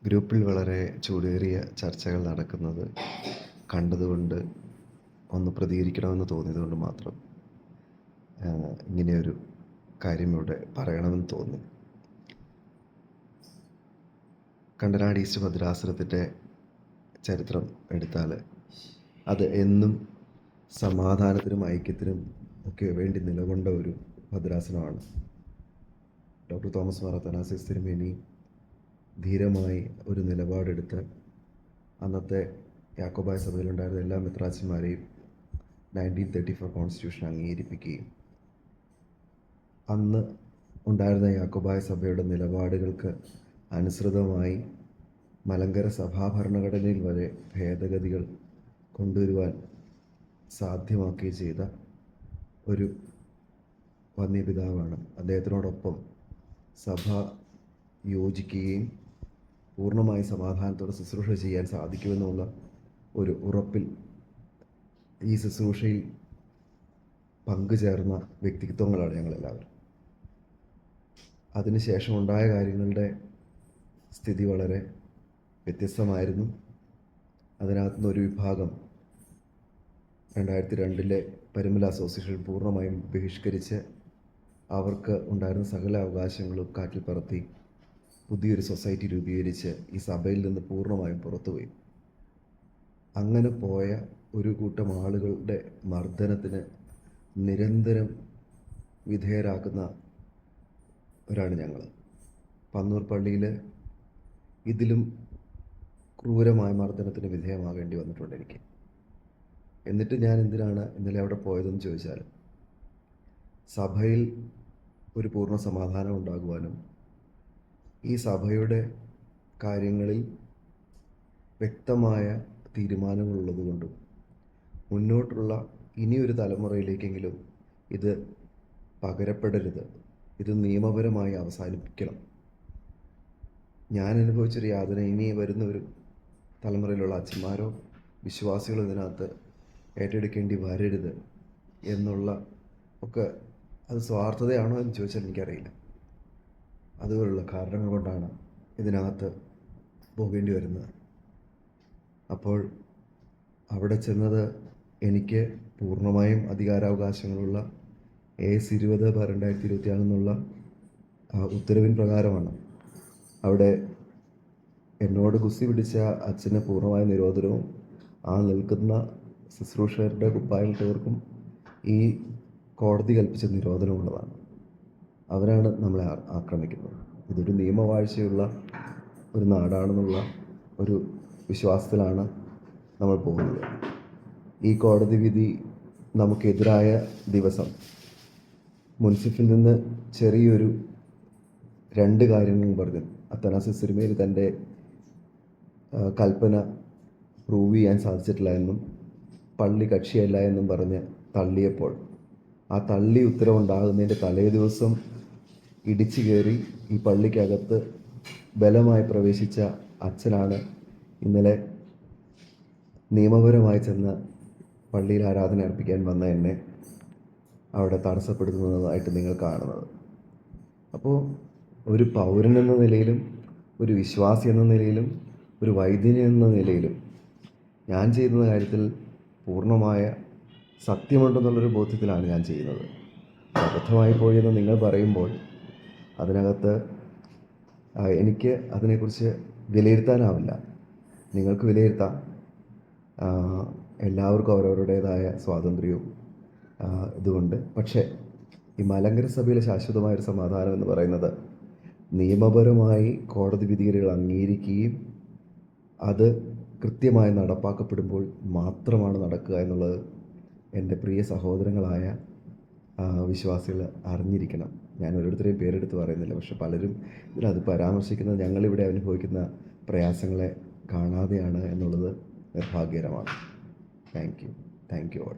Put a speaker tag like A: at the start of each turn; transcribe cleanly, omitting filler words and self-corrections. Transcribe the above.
A: ഗ്രൂപ്പിൽ വളരെ ചൂടേറിയ ചർച്ചകൾ നടക്കുന്നത് കണ്ടതുകൊണ്ട് ഒന്ന് പ്രതികരിക്കണമെന്ന് തോന്നിയതുകൊണ്ട് മാത്രം ഇങ്ങനെയൊരു കാര്യം ഇവിടെ പറയണമെന്ന് തോന്നി. കണ്ടനാട് ഈസ്റ്റ് ഭദ്രാസനത്തിൻ്റെ ചരിത്രം എടുത്താൽ അത് എന്നും സമാധാനത്തിനും ഐക്യത്തിനും ഒക്കെ വേണ്ടി നിലകൊണ്ട ഒരു ഭദ്രാസനമാണ്. ഡോക്ടർ തോമസ് മാർ അത്തനാസിസ് തിരുമേനി ധീരമായി ഒരു നിലപാടെടുത്ത് അന്നത്തെ യാക്കോബായ സഭയിലുണ്ടായിരുന്ന എല്ലാ മെത്രാച്ചന്മാരെയും 1934 കോൺസ്റ്റിറ്റ്യൂഷൻ അംഗീകരിപ്പിക്കുകയും അന്ന് ഉണ്ടായിരുന്ന യാക്കോബായ സഭയുടെ നിലപാടുകൾക്ക് അനുസൃതമായി മലങ്കര സഭാ ഭരണഘടനയിൽ വരെ ഭേദഗതികൾ കൊണ്ടുവരുവാൻ സാധ്യമാക്കുകയും ചെയ്ത ഒരു വന്യപിതാവാണ്. അദ്ദേഹത്തിനോടൊപ്പം സഭ യോജിക്കുകയും പൂർണ്ണമായി സമാധാനത്തോടെ ശുശ്രൂഷ ചെയ്യാൻ സാധിക്കുമെന്നുള്ള ഒരു ഉറപ്പിൽ ഈ ശുശ്രൂഷയിൽ പങ്കുചേർന്ന വ്യക്തിത്വങ്ങളാണ് ഞങ്ങളെല്ലാവരും. അതിനുശേഷമുണ്ടായ കാര്യങ്ങളുടെ സ്ഥിതി വളരെ വ്യത്യസ്തമായിരുന്നു. അതിനകത്തുനിന്നൊരു വിഭാഗം 2002 പരുമല അസോസിയേഷൻ പൂർണ്ണമായും ബഹിഷ്കരിച്ച് അവർക്ക് ഉണ്ടായിരുന്ന സകല അവകാശങ്ങളും കാറ്റിൽ പറത്തി പുതിയൊരു സൊസൈറ്റി രൂപീകരിച്ച് ഈ സഭയിൽ നിന്ന് പൂർണ്ണമായും പുറത്തുപോയി. അങ്ങനെ പോയ ഒരു കൂട്ടം ആളുകളുടെ മർദ്ദനത്തിന് നിരന്തരം വിധേയരാക്കുന്ന ഒരാണ് ഞങ്ങൾ. പന്നൂർ പള്ളിയിൽ ഇതിലും ക്രൂരമായ മർദ്ദനത്തിന് വിധേയമാകേണ്ടി വന്നിട്ടുണ്ട് എനിക്ക്. എന്നിട്ട് ഞാൻ എന്തിനാണ് ഇന്നലെ അവിടെ പോയതെന്ന് ചോദിച്ചാൽ, സഭയിൽ ഒരു പൂർണ്ണ സമാധാനം ഉണ്ടാകുവാനും ഈ സഭയുടെ കാര്യങ്ങളിൽ വ്യക്തമായ തീരുമാനങ്ങളുള്ളതുകൊണ്ടും മുന്നോട്ടുള്ള ഇനിയൊരു തലമുറയിലേക്കെങ്കിലും ഇത് പകരപ്പെടരുത്, ഇത് നിയമപരമായി അവസാനിപ്പിക്കണം. ഞാൻ അനുഭവിച്ചൊരു യാതന ഇനി വരുന്ന ഒരു തലമുറയിലുള്ള അച്ഛന്മാരോ വിശ്വാസികളോ ഇതിനകത്ത് ഏറ്റെടുക്കേണ്ടി വരരുത് എന്നുള്ള ഒക്കെ, അത് സ്വാർത്ഥതയാണോ എന്ന് ചോദിച്ചാൽ എനിക്കറിയില്ല. അതുപോലുള്ള കാരണങ്ങൾ കൊണ്ടാണ് ഇതിനകത്ത് പോകേണ്ടി വരുന്നത്. അപ്പോൾ അവിടെ ചെന്നത് എനിക്ക് പൂർണ്ണമായും അധികാരാവകാശങ്ങളുള്ള AS 20/2024 എന്നുള്ള ഉത്തരവിൻ പ്രകാരമാണ്. അവിടെ എന്നോട് കുസ്തി പിടിച്ച അച്ഛന് പൂർണ്ണമായ നിരോധനവും ആ നിൽക്കുന്ന ശുശ്രൂഷകരുടെ കുപ്പായിട്ടവർക്കും ഈ കോടതി കൽപ്പിച്ച നിരോധനമുള്ളതാണ്. അവരാണ് നമ്മളെ ആക്രമിക്കുന്നത്. ഇതൊരു നിയമവാഴ്ചയുള്ള ഒരു നാടാണെന്നുള്ള ഒരു വിശ്വാസത്തിലാണ് നമ്മൾ പോകുന്നത്. ഈ കോടതി വിധി നമുക്കെതിരായ ദിവസം മുൻസിഫിൽ നിന്ന് ചെറിയൊരു 2 കാര്യങ്ങളും പറഞ്ഞു. അത്തനാസിസ് തിരുമേനി തൻ്റെ കൽപ്പന പ്രൂവ് ചെയ്യാൻ സാധിച്ചിട്ടില്ല എന്നും പള്ളി കക്ഷിയല്ല എന്നും പറഞ്ഞ് തള്ളിയപ്പോൾ, ആ തള്ളി ഉത്തരവുണ്ടാകുന്നതിൻ്റെ തലേ ദിവസം ഇടിച്ചു കയറി ഈ പള്ളിക്കകത്ത് ബലമായി പ്രവേശിച്ച അച്ഛനാണ് ഇന്നലെ നിയമപരമായി ചെന്ന് പള്ളിയിൽ ആരാധന അർപ്പിക്കാൻ വന്ന എന്നെ അവിടെ തടസ്സപ്പെടുത്തുന്നതായിട്ട് നിങ്ങൾ കാണുന്നത്. അപ്പോൾ ഒരു പൗരൻ എന്ന നിലയിലും ഒരു വിശ്വാസി എന്ന നിലയിലും ഒരു വൈദ്യൻ എന്ന നിലയിലും ഞാൻ ചെയ്യുന്ന കാര്യത്തിൽ പൂർണ്ണമായ സത്യമുണ്ടെന്നുള്ളൊരു ബോധ്യത്തിലാണ് ഞാൻ ചെയ്യുന്നത്. അബദ്ധമായി പോയെന്ന് നിങ്ങൾ പറയുമ്പോൾ അതിനകത്ത് എനിക്ക് അതിനെക്കുറിച്ച് വിലയിരുത്താനാവില്ല. നിങ്ങൾക്ക് വിലയിരുത്താം. എല്ലാവർക്കും അവരവരുടേതായ സ്വാതന്ത്ര്യവും ഇതുകൊണ്ട്. പക്ഷേ ഈ മലങ്കര സഭയിലെ ശാശ്വതമായൊരു സമാധാനം എന്ന് പറയുന്നത് നിയമപരമായി കോടതി വിധികൾ അംഗീകരിക്കുകയും അത് കൃത്യമായി നടപ്പാക്കപ്പെടുമ്പോൾ മാത്രമാണ് നടക്കുക എന്നുള്ളത് എൻ്റെ പ്രിയ സഹോദരങ്ങളായ വിശ്വാസികൾ അറിഞ്ഞിരിക്കണം. ഞാൻ ഓരോരുത്തരെയും പേരെടുത്ത് പറയുന്നില്ല, പക്ഷെ പലരും ഇതിനത് പരാമർശിക്കുന്നത് ഞങ്ങളിവിടെ അനുഭവിക്കുന്ന പ്രയാസങ്ങളെ കാണാതെയാണ് എന്നുള്ളത് നിർഭാഗ്യകരമാണ്. Thank you all.